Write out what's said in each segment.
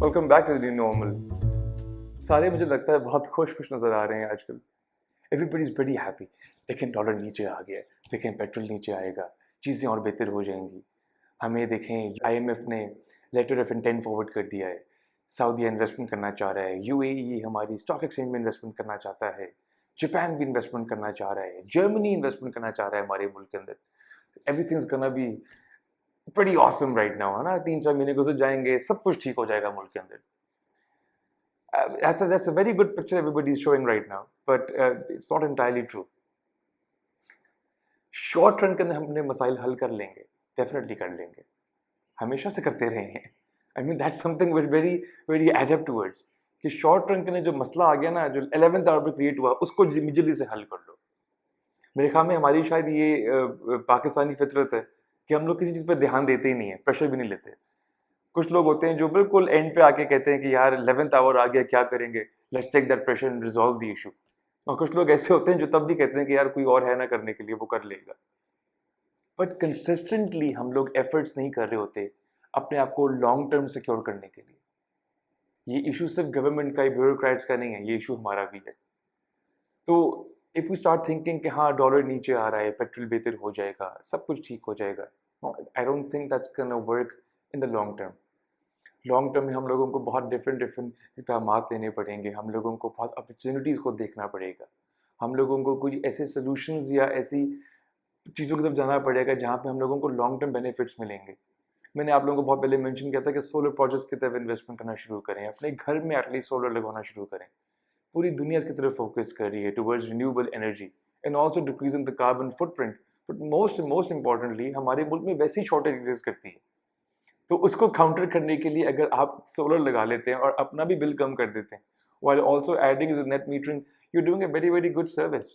Welcome back to the new normal. सारे मुझे लगता है बहुत खुश नज़र आ रहे हैं आजकल। Everybody is very happy. देखें डॉलर नीचे आ गया है, देखें पेट्रोल नीचे आएगा, चीज़ें और बेहतर हो जाएंगी। हमें देखें आईएमएफ ने लेटर ऑफ इंटेंट फॉरवर्ड कर दिया है, सऊदी इन्वेस्टमेंट करना चाह रहा है, यूएई हमारी स्टॉक एक्सचेंज में इन्वेस्टमेंट करना चाहता है, जापान भी इन्वेस्टमेंट करना चाह रहा है, जर्मनी इन्वेस्टमेंट करना चाह रहा है हमारे मुल्क के अंदर। Everything is gonna be pretty awesome right now, है ना। 3-4 महीने गुजर जाएंगे, सब कुछ ठीक हो जाएगा मुल्क के अंदर। That's a very good picture everybody is showing right now, but it's not entirely true. Short run के अंदर हमने मसाइल हल कर लेंगे, डेफिनेटली कर लेंगे, हमेशा से करते रहे हैं। I mean that's something very very adept towards कि शॉर्ट रन के अंदर जो मसला आ गया ना, जो 11th आवर पे क्रिएट हुआ, उसको जल्दी से हल कर लो। मेरे ख्याल में हमारी शायद ये पाकिस्तानी फितरत है कि हम लोग किसी चीज़ पर ध्यान देते ही नहीं है, प्रेशर भी नहीं लेते। कुछ लोग होते हैं जो बिल्कुल एंड पे आके कहते हैं कि यार 11th आवर आ गया, क्या करेंगे, let's take that pressure and resolve the issue. और कुछ लोग ऐसे होते हैं जो तब भी कहते हैं कि यार कोई और है ना करने के लिए, वो कर लेगा। बट कंसिस्टेंटली हम लोग एफर्ट्स नहीं कर रहे होते अपने आप को लॉन्ग टर्म सिक्योर करने के लिए। ये इशू सिर्फ गवर्नमेंट का, ब्यूरोक्रेट्स का नहीं है, ये इशू हमारा भी है। तो इफ़ वी स्टार्ट थिंकिंग कि हाँ डॉलर नीचे आ रहा है, पेट्रोल बेहतर हो जाएगा, सब कुछ ठीक हो जाएगा, I don't think that's gonna work in the long term. Long term में हम लोगों को बहुत डिफरेंट इक़दामात लेने पड़ेंगे, हम लोगों को बहुत अपॉर्चुनिटीज़ को देखना पड़ेगा, हम लोगों को कुछ ऐसे सॉल्यूशंस या ऐसी चीज़ों की तरफ जाना पड़ेगा जहाँ पे हम लोगों को लॉन्ग टर्म बेनिफिट्स मिलेंगे। मैंने आप लोगों को बहुत पहले मेंशन किया था कि सोलर प्रोजेक्ट्स की तरफ इन्वेस्टमेंट करना शुरू करें, अपने घर में एटलीस्ट सोलर लगवाना शुरू करें। पूरी दुनिया इसकी तरफ फोकस कर रही है towards renewable energy and also decreasing the carbon footprint. But most importantly हमारे मुल्क में वैसी शॉर्टेज एग्जिस्ट करती है, तो उसको काउंटर करने के लिए अगर आप सोलर लगा लेते हैं और अपना भी बिल कम कर देते हैं, while also adding the net metering, you're doing a very good service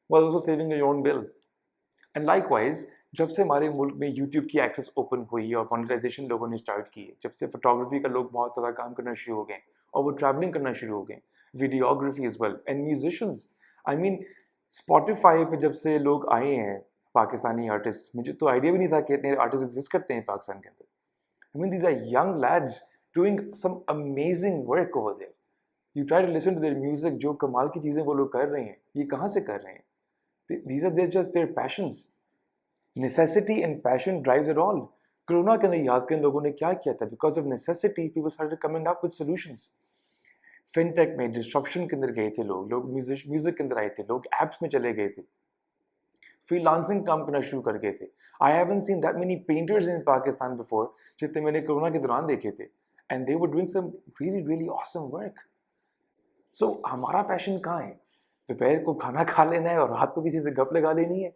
while also saving your own bill. And likewise, जब से हमारे मुल्क में यूट्यूब की एक्सेस ओपन हुई और मोनेटाइजेशन लोगों ने स्टार्ट की है, जब से फोटोग्राफी का लोग बहुत ज़्यादा काम करना शुरू हो गए और वो ट्रैवलिंग करना शुरू हो गए, videography is well and musicians. I mean Spotify पे जब से लोग आए हैं पाकिस्तानी आर्टिस्ट, मुझे तो आइडिया भी नहीं था कि इतने आर्टिस्ट एग्जिस्ट करते हैं पाकिस्तान के अंदर। I mean, these are young lads doing some amazing work over there. You try to listen to their music, जो कमाल की चीज़ें वो लोग कर रहे हैं, ये कहाँ से कर रहे हैं? These are just their passions. Necessity and passion drives it all. Corona के अंदर याद करें लोगों ने क्या किया था? Because of necessity, people started coming up with solutions. Fintech में डिस्ट्रप्शन के अंदर गए थे लोग म्यूजिक के अंदर आए थे, लोग एप्स में चले गए थे, फ्रीलांसिंग काम करना शुरू कर गए थे। I haven't seen that many painters in Pakistan before जितने मैंने कोरोना के दौरान देखे थे, and they were doing some really awesome work. So हमारा पैशन कहाँ है? दोपहर को खाना खा लेना है और रात को किसी से गप लगा लेनी है?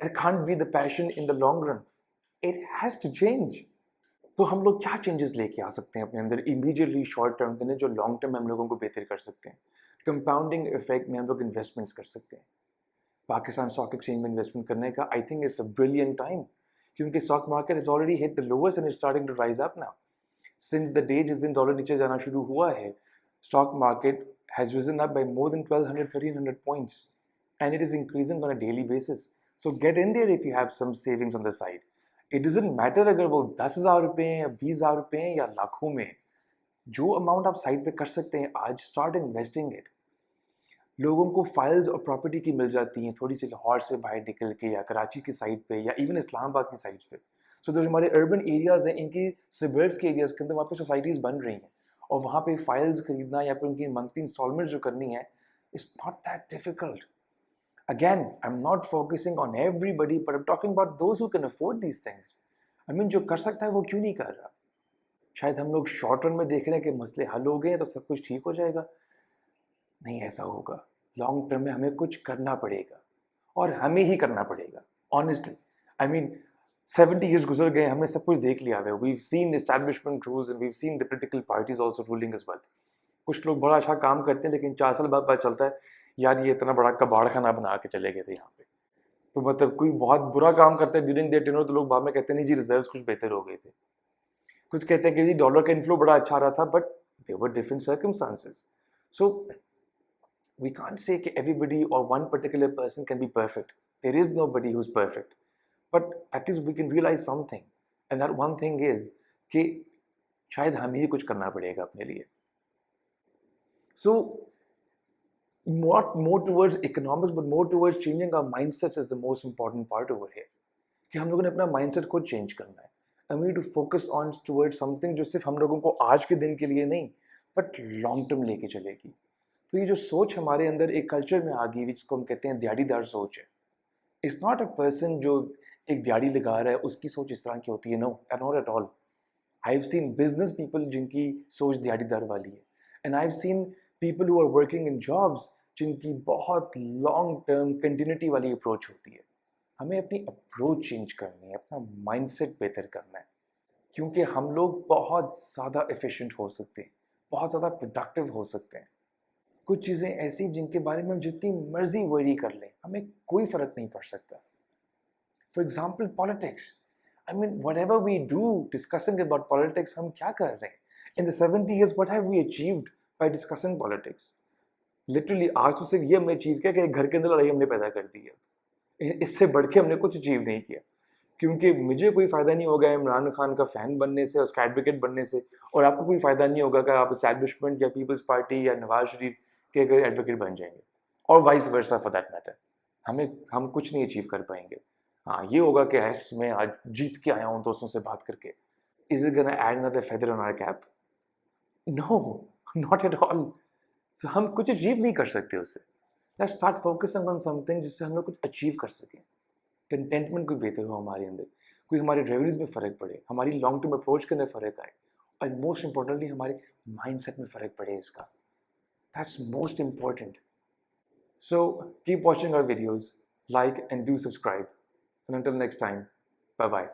It can't be the passion in the long run, it has to change. तो हम लोग क्या चेंजेस लेके आ सकते हैं अपने अंदर इमीडिएटली शॉर्ट टर्म के अंदर, जो लॉन्ग टर्म में हम लोगों को बेहतर कर सकते हैं? कंपाउंडिंग इफेक्ट में हम लोग इन्वेस्टमेंट्स कर सकते हैं। पाकिस्तान स्टॉक एक्सचेंज में इन्वेस्टमेंट करने का I think it's a brilliant time, क्योंकि stock market is already hit the lowest and starting to rise up now. Since the day जिस दिन डॉलर नीचे जाना शुरू हुआ है, stock market has risen up by more than 1200-1300 points and it is increasing on a daily basis. So get in there if you have some savings on the side. It doesn't matter अगर वो 10,000 रुपये हैं या 20,000 रुपये हैं या लाखों में, जो अमाउंट आप साइड पे कर सकते हैं आज, स्टार्ट इन्वेस्टिंग इट। लोगों को फाइल्स और प्रॉपर्टी की मिल जाती हैं थोड़ी सी लाहौर से बाहर निकल के, या कराची की साइड पे, या इवन इस्लामाबाद की साइड पे। सो जो हमारे अर्बन एरियाज़ हैं, इनकी सबर्ब्स के एरियाज़ के अंदर वहाँ पे सोसाइटीज़ बन रही हैं, और वहाँ पे फाइल्स खरीदना या फिर उनकी मंथली इंस्टॉलमेंट जो करनी है, it's not that difficult. Again, I am not focusing on everybody, but I am talking about those who can afford these things. I mean जो कर सकता है वो क्यों नहीं कर रहा? शायद हम लोग शॉर्ट रन में देख रहे हैं कि मसले हल हो गए हैं तो सब कुछ ठीक हो जाएगा। नहीं ऐसा होगा। लॉन्ग टर्म में हमें कुछ करना पड़ेगा, और हमें ही करना पड़ेगा। ऑनेस्टली, आई मीन 70 years गुजर गए, हमने सब कुछ देख लिया है। We've seen establishment rules and we've seen the political parties also ruling as well. कुछ लोग बड़ा अच्छा काम करते हैं, लेकिन 4 साल बाद पता चलता है यार ये इतना बड़ा कबाड़ खाना बना के चले गए थे यहाँ पे। तो मतलब कोई बहुत बुरा काम करता है ड्यूरिंग देयर टेन्योर, तो लोग बाद में कहते हैं नहीं जी रिजर्व्स कुछ बेहतर हो गए थे। कुछ कहते हैं कि जी डॉलर का इनफ्लो बड़ा अच्छा आ रहा था, but there were different circumstances. So we can't say that everybody or one particular person can be perfect. There is nobody who's perfect. But at least we can realize something. And that one thing is कि शायद हमें ही कुछ करना पड़ेगा अपने लिए. So not more towards economics but more towards changing our mindsets is the most important part over here. कि हम लोगों ने अपना माइंडसेट खुद चेंज करना है. I mean to focus on towards something जो सिर्फ हम लोगों को आज के दिन के लिए नहीं बट लॉन्ग टर्म लेके चलेगी. तो ये जो सोच हमारे अंदर एक कल्चर में आ गई जिसको हम कहते हैं दिहाड़ीदार सोच है. इट्स नॉट अ पर्सन जो एक दिहाड़ी लगा रहा है उसकी सोच इस तरह की होती है. No, not at all. I have seen business people जिनकी सोच दिहाड़ीदार वाली है, and I have seen people who are working in jobs जिनकी बहुत लॉन्ग टर्म कंटिन्यूटी वाली अप्रोच होती है. हमें अपनी अप्रोच चेंज करनी है, अपना माइंडसेट बेहतर करना है, क्योंकि हम लोग बहुत ज़्यादा एफिशिएंट हो सकते हैं, बहुत ज़्यादा प्रोडक्टिव हो सकते हैं. कुछ चीज़ें ऐसी जिनके बारे में हम जितनी मर्जी वरी कर लें हमें कोई फ़र्क नहीं पड़ सकता. For example politics. I mean whatever we do discussing about politics, हम क्या कर रहे हैं? In the 70 years what have we achieved by discussing politics? Literally आज तो सिर्फ ये हमने अचीव किया कि घर के अंदर लड़ाई हमने पैदा कर दी है. इससे बढ़ के हमने कुछ अचीव नहीं किया, क्योंकि मुझे कोई फ़ायदा नहीं होगा इमरान खान का फ़ैन बनने से, उसका एडवोकेट बनने से, और आपको कोई फ़ायदा नहीं होगा कि आप एस्टैब्लिशमेंट या पीपल्स पार्टी या नवाज शरीफ के अगर एडवोकेट बन जाएंगे, और vice versa for that matter. हम कुछ नहीं अचीव कर पाएंगे. हाँ, ये होगा कि यस मैं आज जीत के आया हूँ दोस्तों से बात करके. Is it gonna add another feather on our cap? No, not at all. So हम कुछ अचीव नहीं कर सकते उससे. Let's start focusing on something जिससे हम लोग कुछ अचीव कर सकें. कंटेंटमेंट कोई बेहतर हो हमारे अंदर, कोई हमारे रेवेन्यूज में फ़र्क पड़े, हमारी लॉन्ग टर्म अप्रोच के अंदर फ़र्क आए, और मोस्ट इंपॉर्टेंटली हमारे माइंडसेट में फ़र्क पड़े इसका. That's most important. So keep watching our videos, like and do subscribe. And until next time, bye bye.